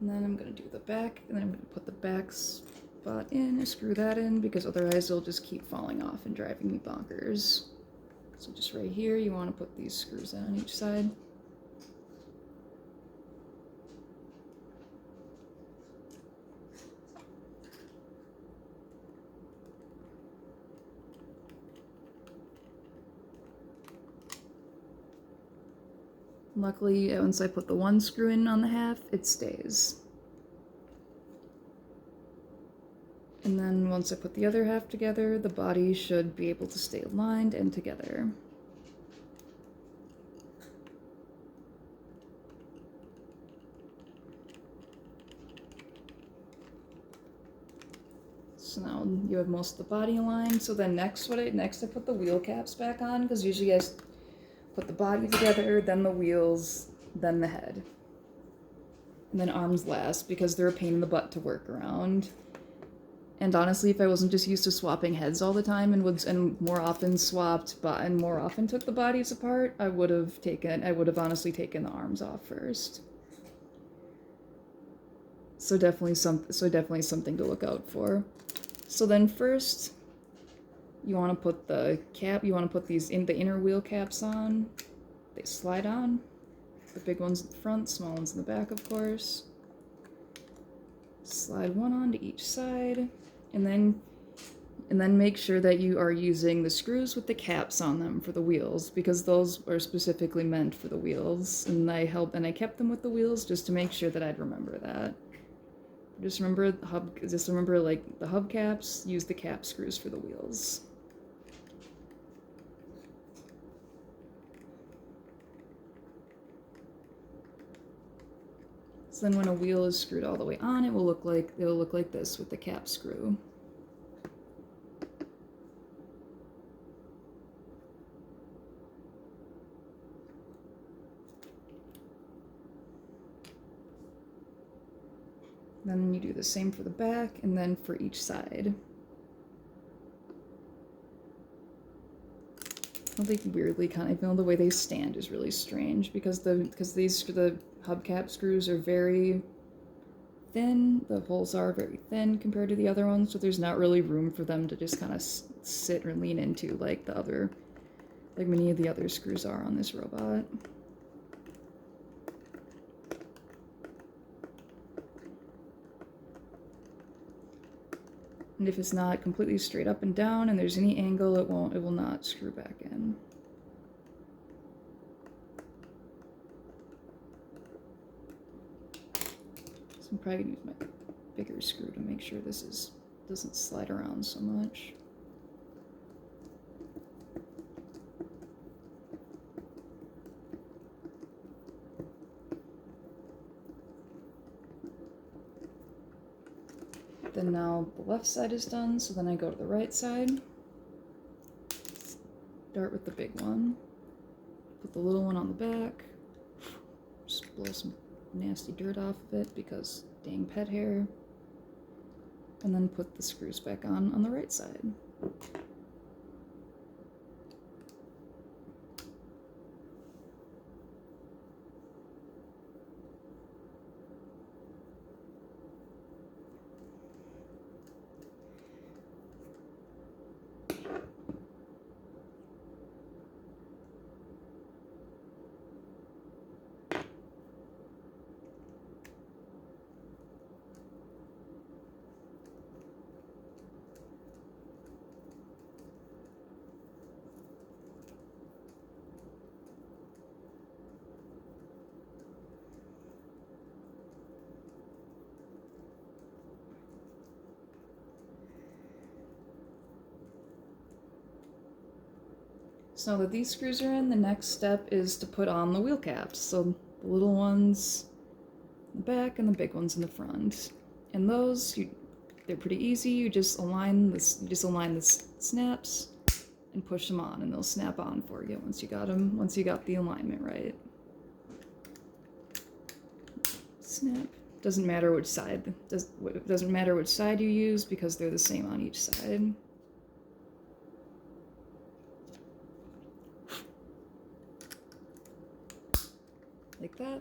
And then I'm gonna do the back, and then I'm gonna put the back spot in and screw that in, because otherwise it'll just keep falling off and driving me bonkers. So just right here, you want to put these screws in on each side. Luckily, once I put the one screw in on the half, it stays. And then once I put the other half together, the body should be able to stay aligned and together. So now you have most of the body aligned. So then next I put the wheel caps back on, because usually I put the body together, then the wheels, then the head. And then arms last, because they're a pain in the butt to work around. And honestly, if I wasn't just used to swapping heads all the time and more often swapped and more often took the bodies apart, I would have honestly taken the arms off first. So definitely something to look out for. So then first, you want to put the these in the inner wheel caps on. They slide on. The big ones in the front, small ones in the back, of course. Slide one onto each side, and then make sure that you are using the screws with the caps on them for the wheels, because those are specifically meant for the wheels. And I kept them with the wheels just to make sure that I'd remember that. Just remember like the hubcaps, use the cap screws for the wheels. So then when a wheel is screwed all the way on, it'll look like this with the cap screw. Then you do the same for the back, and then for each side. They weirdly kind of, the way they stand is really strange, because the hubcap screws are very thin. The holes are very thin compared to the other ones, so there's not really room for them to just kind of sit or lean into like many of the other screws are on this robot. And if it's not completely straight up and down and there's any angle, it will not screw back in. So I'm probably gonna use my bigger screw to make sure this doesn't slide around so much. Then now the left side is done, so then I go to the right side. Start with the big one. Put the little one on the back. Just blow some nasty dirt off of it, because dang pet hair. And then put the screws back on the right side. So now that these screws are in, the next step is to put on the wheel caps. So the little ones in the back and the big ones in the front. And those, they're pretty easy. You just align the snaps and push them on, and they'll snap on for you once you got the alignment right. Snap. Doesn't matter which side. It doesn't matter which side you use, because they're the same on each side. Like that.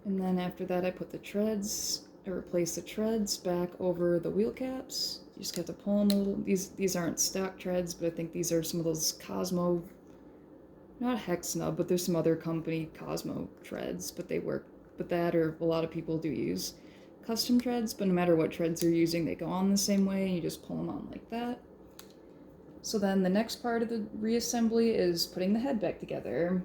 And then after that I put the treads, or replace the treads back over the wheel caps. You just have to pull them a little. These aren't stock treads, but I think these are some of those Cosmo, not Hex Nub, but there's some other company Cosmo treads, but they work. But that, or a lot of people do use custom treads, but no matter what treads you're using, they go on the same way, and you just pull them on like that. So then the next part of the reassembly is putting the head back together.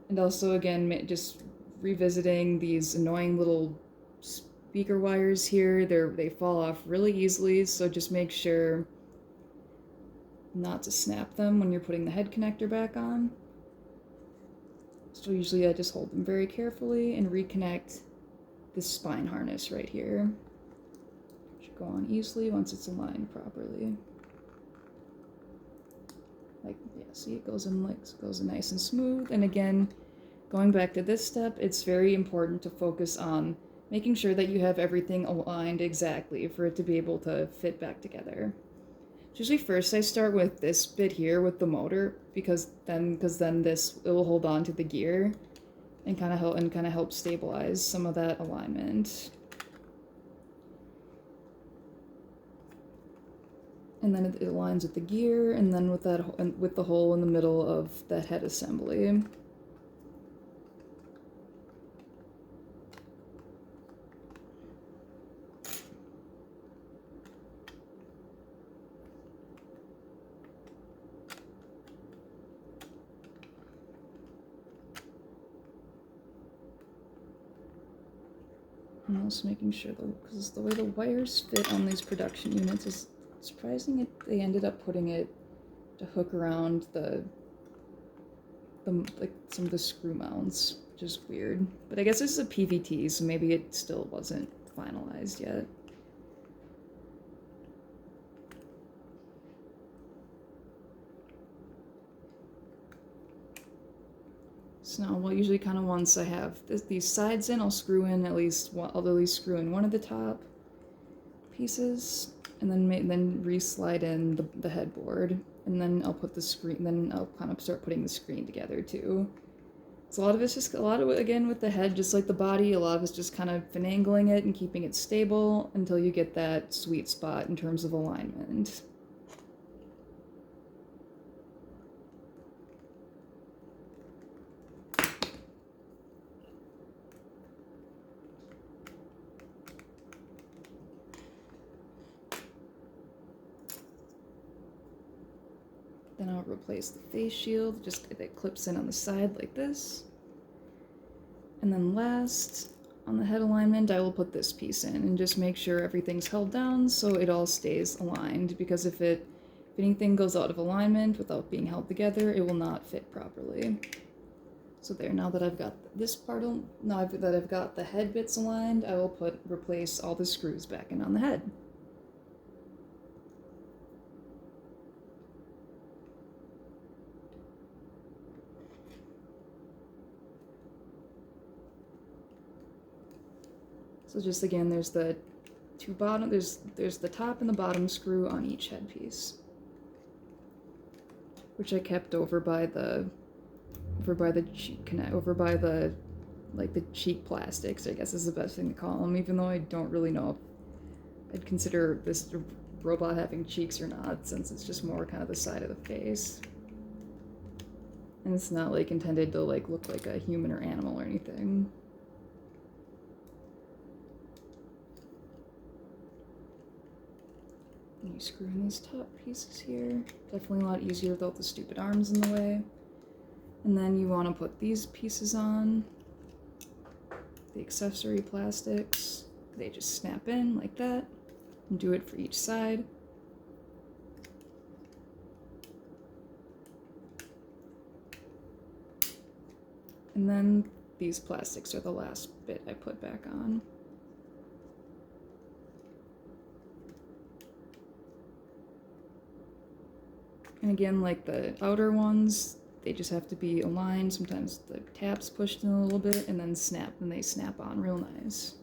And also, again, just revisiting these annoying little speaker wires here. They fall off really easily, so just make sure not to snap them when you're putting the head connector back on. So usually I just hold them very carefully and reconnect this spine harness right here. It should go on easily once it's aligned properly. Like, yeah, see, it goes in nice and smooth. And again, going back to this step, it's very important to focus on making sure that you have everything aligned exactly for it to be able to fit back together. Usually first I start with this bit here with the motor, because then this, it will hold on to the gear and kind of help stabilize some of that alignment. And then it aligns with the gear, and then with the hole in the middle of that head assembly. I'm also making sure, because the way the wires fit on these production units is surprising. They ended up putting it to hook around like some of the screw mounts, which is weird. But I guess this is a PVT, so maybe it still wasn't finalized yet. So now, well, usually kind of once I have these sides in, I'll screw in at least one. I'll at least screw in one of the top pieces, and then re-slide in the headboard, and then I'll put the screen. Then I'll kind of start putting the screen together too. So a lot of it's just again with the head, just like the body. A lot of it's just kind of finagling it and keeping it stable until you get that sweet spot in terms of alignment. Then I'll replace the face shield, just it clips in on the side like this. And then last, on the head alignment, I will put this piece in and just make sure everything's held down so it all stays aligned, because if anything goes out of alignment without being held together, it will not fit properly. So there, now that I've got this part, that I've got the head bits aligned, I will replace all the screws back in on the head. So just again, there's the two bottom, there's the top and the bottom screw on each headpiece, which I kept over by the cheek plastics, I guess is the best thing to call them, even though I don't really know if I'd consider this robot having cheeks or not, since it's just more kind of the side of the face. And it's not like intended to like look like a human or animal or anything. And you screw in these top pieces here. Definitely a lot easier without the stupid arms in the way. And then you want to put these pieces on, the accessory plastics. They just snap in like that, and do it for each side. And then these plastics are the last bit I put back on. And again, like the outer ones, they just have to be aligned. Sometimes the tap's pushed in a little bit and then they snap on real nice.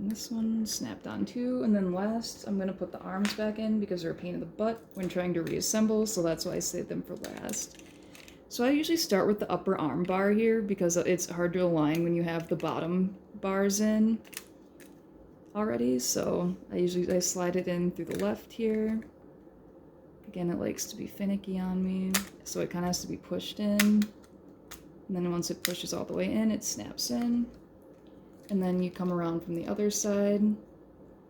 And this one snapped on too. And then last, I'm going to put the arms back in because they're a pain in the butt when trying to reassemble, so that's why I saved them for last. So I usually start with the upper arm bar here because it's hard to align when you have the bottom bars in already. So I slide it in through the left here. Again, it likes to be finicky on me, so it kind of has to be pushed in. And then once it pushes all the way in, it snaps in. And then you come around from the other side,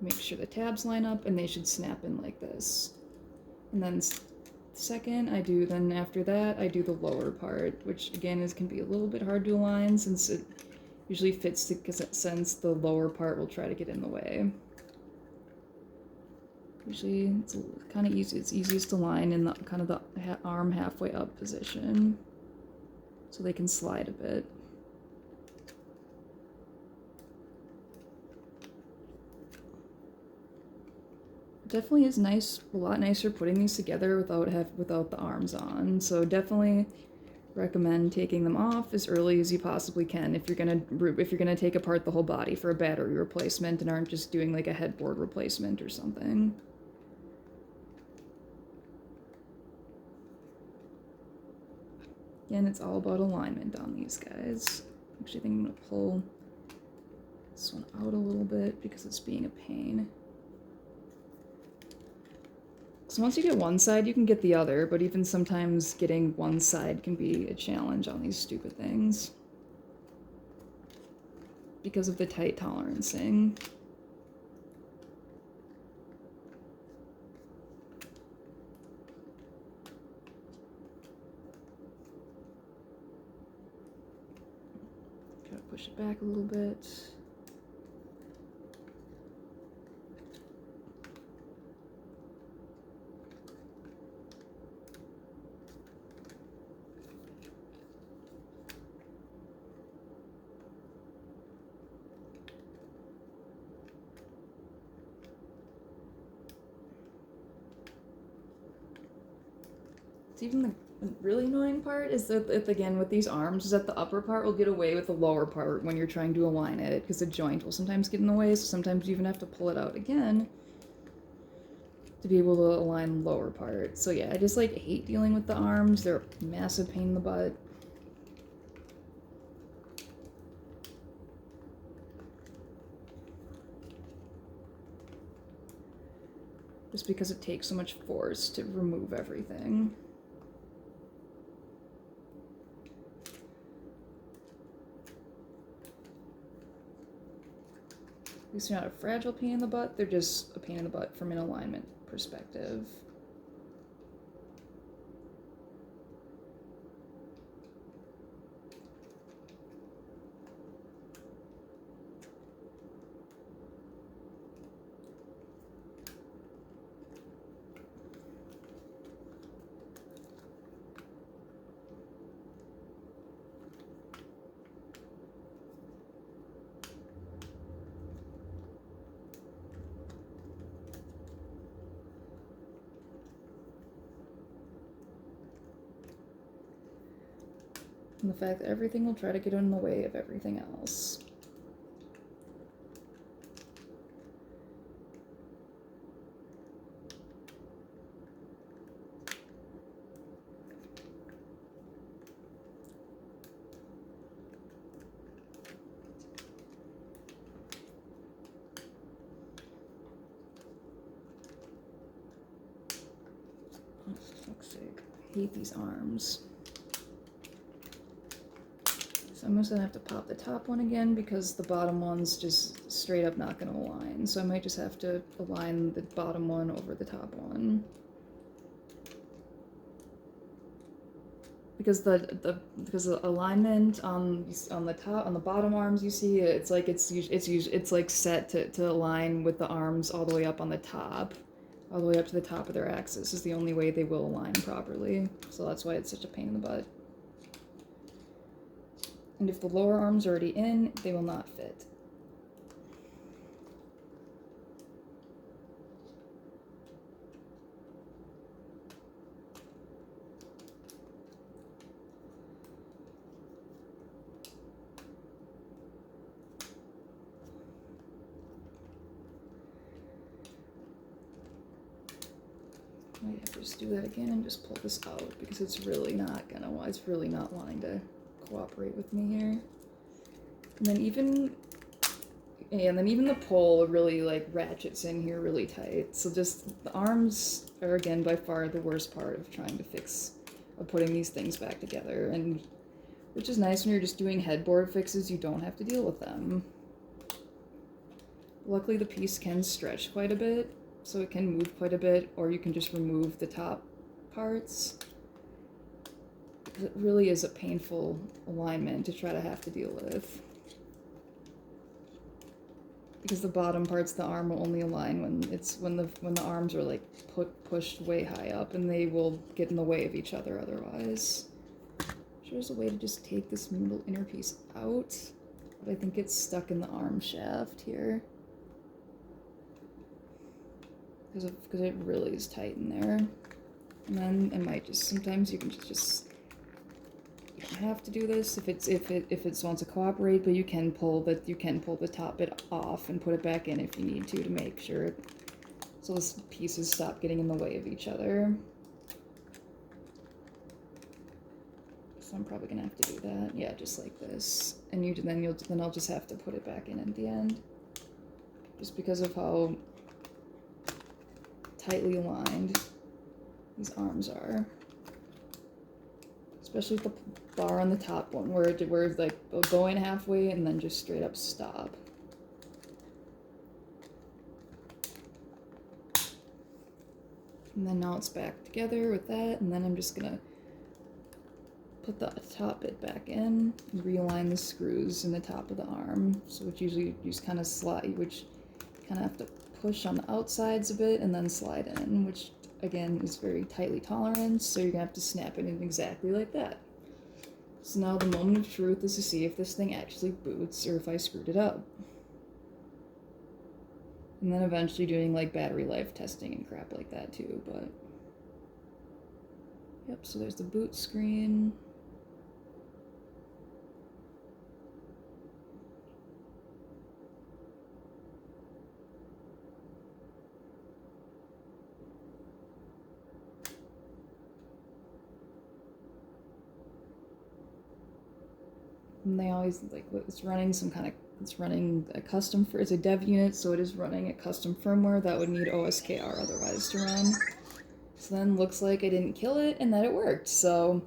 make sure the tabs line up, and they should snap in like this. And then second, then after that, I do the lower part, which again can be a little bit hard to align since it usually fits since the lower part will try to get in the way. Usually it's kind of easy. It's easiest to line in the kind of the arm halfway up position, so they can slide a bit. Definitely is nice, a lot nicer putting these together without the arms on. So definitely recommend taking them off as early as you possibly can if you're gonna take apart the whole body for a battery replacement and aren't just doing like a headboard replacement or something. Again, it's all about alignment on these guys. Actually, I think I'm gonna pull this one out a little bit because it's being a pain. So once you get one side, you can get the other, but even sometimes getting one side can be a challenge on these stupid things because of the tight tolerancing. Try to push it back a little bit. It's even the really annoying part is that again with these arms is that the upper part will get away with the lower part when you're trying to align it because the joint will sometimes get in the way, so sometimes you even have to pull it out again to be able to align the lower part. So yeah, I just like hate dealing with the arms. They're a massive pain in the butt. Just because it takes so much force to remove everything. These are not a fragile pain in the butt, they're just a pain in the butt from an alignment perspective. And the fact that everything will try to get in the way of everything else. Oh, for fuck's sake. I hate these arms. So I'm just gonna have to pop the top one again because the bottom one's just straight up not gonna align. So I might just have to align the bottom one over the top one. Because the alignment on the bottom arms you see it's like set to align with the arms all the way up on the top, all the way up to the top of their axis is the only way they will align properly. So that's why it's such a pain in the butt. And if the lower arm's already in, they will not fit. Might have to just do that again and just pull this out because it's really not wanting to cooperate with me here. And then even the pole really like ratchets in here really tight. So just the arms are again by far the worst part of trying to putting these things back together, and which is nice when you're just doing headboard fixes, you don't have to deal with them. Luckily the piece can stretch quite a bit, so it can move quite a bit, or you can just remove the top parts. It really is a painful alignment to try to have to deal with. Because the bottom parts of the arm will only align when the arms are like pushed way high up, and they will get in the way of each other otherwise. There's a way to just take this middle inner piece out, but I think it's stuck in the arm shaft here. Because it really is tight in there. And then it might just, sometimes you can just you don't have to do this if it wants to cooperate, but you can pull the top bit off and put it back in if you need to make sure so those pieces stop getting in the way of each other. So I'm probably gonna have to do that. Yeah, just like this. And then I'll just have to put it back in at the end. Just because of how tightly aligned these arms are. Especially with the bar on the top one, where it's like going halfway and then just straight up stop. And then now it's back together with that, and then I'm just gonna put the top bit back in and realign the screws in the top of the arm. So which usually you just kind of slide, which kind of have to push on the outsides a bit and then slide in, which again is very tightly tolerant, so you're gonna have to snap it in exactly like that. So now the moment of truth is to see if this thing actually boots or if I screwed it up. And then eventually doing like battery life testing and crap like that too, but yep, so there's the boot screen. And they always, like, it's running a custom, it's a dev unit, so it is running a custom firmware that would need OSKR otherwise to run. So then looks like I didn't kill it and that it worked. So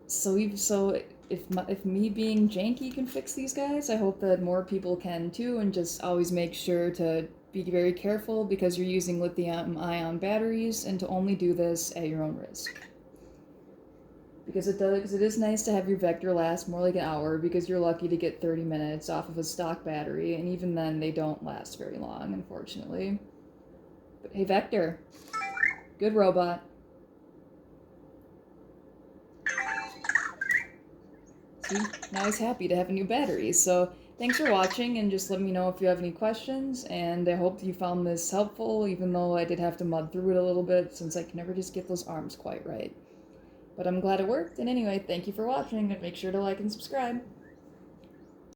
if me being janky can fix these guys, I hope that more people can too, and just always make sure to be very careful because you're using lithium-ion batteries, and to only do this at your own risk. Because it is nice to have your Vector last more like an hour, because you're lucky to get 30 minutes off of a stock battery, and even then they don't last very long, unfortunately. But hey, Vector. Good robot. See? Now he's happy to have a new battery, so thanks for watching, and just let me know if you have any questions, and I hope you found this helpful, even though I did have to mud through it a little bit, since I can never just get those arms quite right. But I'm glad it worked, and anyway, thank you for watching, and make sure to like and subscribe.